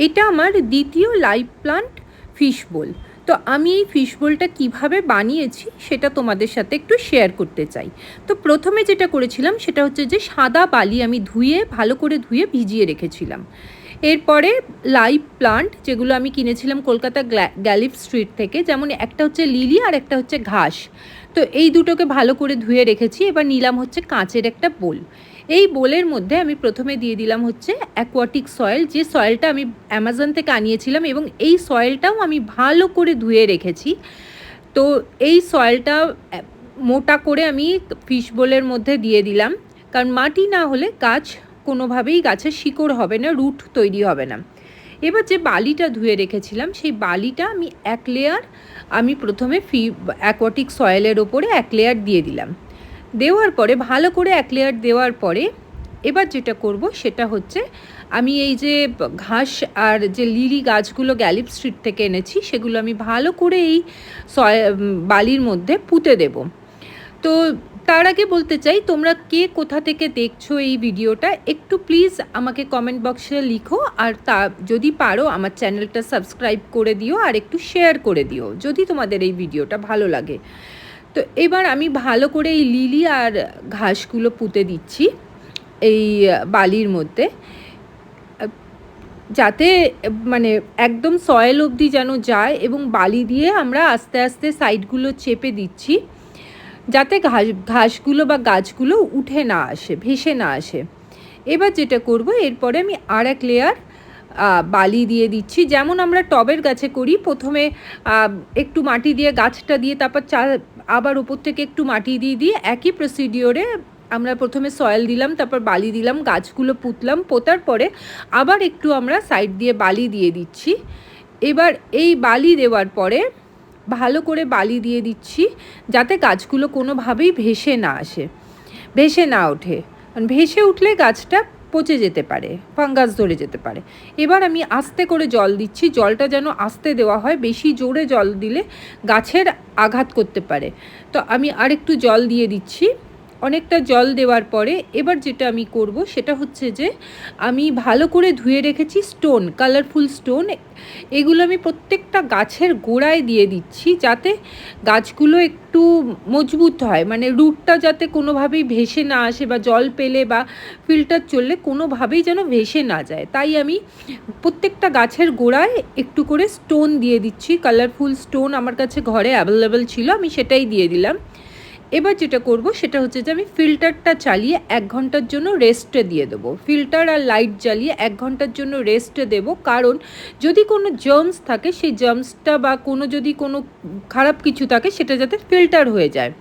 এটা আমার দ্বিতীয় লাইভ প্লান্ট ফিশ বোল। তো আমি এই ফিশ বোলটা কীভাবে বানিয়েছি সেটা তোমাদের সাথে একটু শেয়ার করতে চাই। তো প্রথমে যেটা করেছিলাম সেটা হচ্ছে যে সাদা বালি আমি ভালো করে ধুয়ে ভিজিয়ে রেখেছিলাম। এরপরে লাইভ প্লান্ট যেগুলো আমি কিনেছিলাম কলকাতা গ্যালিফ স্ট্রিট থেকে, যেমন একটা হচ্ছে লিলি আর একটা হচ্ছে ঘাস। তো এই দুটোকে ভালো করে ধুয়ে রেখেছি। এবার নিলাম হচ্ছে কাঁচের একটা বোল। এই বোলের মধ্যে আমি প্রথমে দিয়ে দিলাম হচ্ছে অ্যাকোয়াটিক সয়েল, যে সয়েলটা আমি অ্যামাজন থেকে আনিয়েছিলাম, এবং এই সয়েলটাও আমি ভালো করে ধুয়ে রেখেছি। তো এই সয়েলটা মোটা করে আমি ফিশ বোলের মধ্যে দিয়ে দিলাম, কারণ মাটি না হলে গাছ কোনোভাবেই গাছের শিকড় হবে না, রুট তৈরি হবে না। এবার যে বালিটা ধুয়ে রেখেছিলাম সেই বালিটা আমি এক লেয়ার আমি প্রথমে অ্যাকোয়াটিক সয়েলের ওপরে এক লেয়ার দিয়ে দিলাম। দেওয়ার পরে ভালো করে এক লেয়ার দেওয়ার পরে এবার যেটা করব সেটা হচ্ছে আমি এই যে ঘাস আর যে লিলি গাছগুলো গ্যালিফ স্ট্রিট থেকে এনেছি সেগুলো আমি ভালো করে এই বালির মধ্যে পুঁতে দেব। তো তার আগে বলতে চাই, তোমরা কে কোথা থেকে দেখছো এই ভিডিওটা একটু প্লিজ আমাকে কমেন্ট বক্সে লিখো, আর তা যদি পারো আমার চ্যানেলটা সাবস্ক্রাইব করে দিও আর একটু শেয়ার করে দিও যদি তোমাদের এই ভিডিওটা ভালো লাগে। তো এবার আমি ভালো করে এই লিলি আর ঘাসগুলো পুঁতে দিচ্ছি এই বালির মধ্যে, যাতে মানে একদম সয়েল অবধি যেন যায়, এবং বালি দিয়ে আমরা আস্তে আস্তে সাইডগুলো চেপে দিচ্ছি যাতে ঘাসগুলো বা গাছগুলো উঠে না আসে, ভেসে না আসে। এবার যেটা করব এরপরে আমি আর এক লেয়ার বালি দিয়ে দিচ্ছি, যেমন আমরা টবের গাছে করি, প্রথমে একটু মাটি দিয়ে গাছটা দিয়ে তারপর আবার ওপর থেকে একটু মাটি দিয়ে একই প্রসিডিওরে আমরা প্রথমে সয়েল দিলাম, তারপর বালি দিলাম, গাছগুলো পুঁতলাম, পোতার পরে আবার একটু আমরা সাইড দিয়ে বালি দিয়ে দিচ্ছি। এবার এই বালি দেওয়ার পরে ভালো করে বালি দিয়ে দিচ্ছি যাতে গাছগুলো কোনোভাবেই ভেসে না আসে, ভেসে না ওঠে, ভেসে উঠলে গাছটা পচে যেতে পারে, ফাঙ্গাস ধরে যেতে পারে। এবার আমি আস্তে করে জল দিচ্ছি, জলটা যেন আস্তে দেওয়া হয়, বেশি জোরে জল দিলে গাছের আঘাত করতে পারে। তো আমি আরেকটু জল দিয়ে দিচ্ছি। অনেকটা জল দেওয়ার পরে এবার যেটা আমি করব সেটা হচ্ছে যে আমি ভালো করে ধুয়ে রেখেছি স্টোন, কালারফুল স্টোন, এগুলো আমি প্রত্যেকটা গাছের গোড়ায় দিয়ে দিচ্ছি যাতে গাছগুলো একটু মজবুত হয়, মানে রুটটা যাতে কোনোভাবেই ভেসে না আসে, বা জল পেলে বা ফিল্টার চললে কোনোভাবেই যেন ভেসে না যায়। তাই আমি প্রত্যেকটা গাছের গোড়ায় একটু করে স্টোন দিয়ে দিচ্ছি। কালারফুল স্টোন আমার কাছে ঘরে অ্যাভেলেবেল ছিল, আমি সেটাই দিয়ে দিলাম। এবার যেটা করব সেটা হচ্ছে যে আমি ফিল্টারটা চালিয়ে 1 ঘন্টার জন্য রেস্টে দিয়ে দেবো। ফিল্টার আর লাইট জ্বালিয়ে 1 ঘন্টার জন্য রেস্টে দেবো, কারণ যদি কোনো জার্মস থাকে সেই জার্মসটা বা যদি কোনো খারাপ কিছু থাকে সেটা যাতে ফিল্টার হয়ে যায়,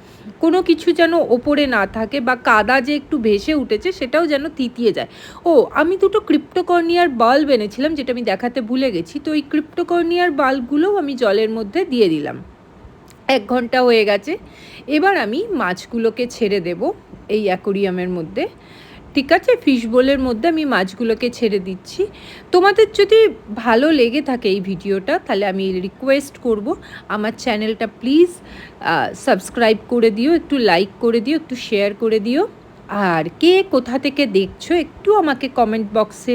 কোনো কিছু যেন ওপরে না থাকে, বা কাদা যে একটু ভেসে উঠেছে সেটাও যেন থিতিয়ে যায়। আমি দুটো ক্রিপ্টোকর্নিয়ার বাল্ব এনেছিলাম যেটা আমি দেখাতে ভুলে গেছি। তো এই ক্রিপ্টোকর্নিয়ার বাল্বগুলোও আমি জলের মধ্যে দিয়ে দিলাম। 1 ঘন্টা হয়ে গেছে। এবার আমি মাছগুলোকে ছেড়ে দেব এই অ্যাকোরিয়ামের মধ্যে। ঠিক আছে, ফিশ বোলের মধ্যে আমি মাছগুলোকে ছেড়ে দিচ্ছি। তোমাদের যদি ভালো লেগে থাকে এই ভিডিওটা, তাহলে আমি রিকোয়েস্ট করব আমার চ্যানেলটা প্লিজ সাবস্ক্রাইব করে দিও, একটু লাইক করে দিও, একটু শেয়ার করে দিও। আর কে কোথা থেকে দেখছো একটু আমাকে কমেন্ট বক্সে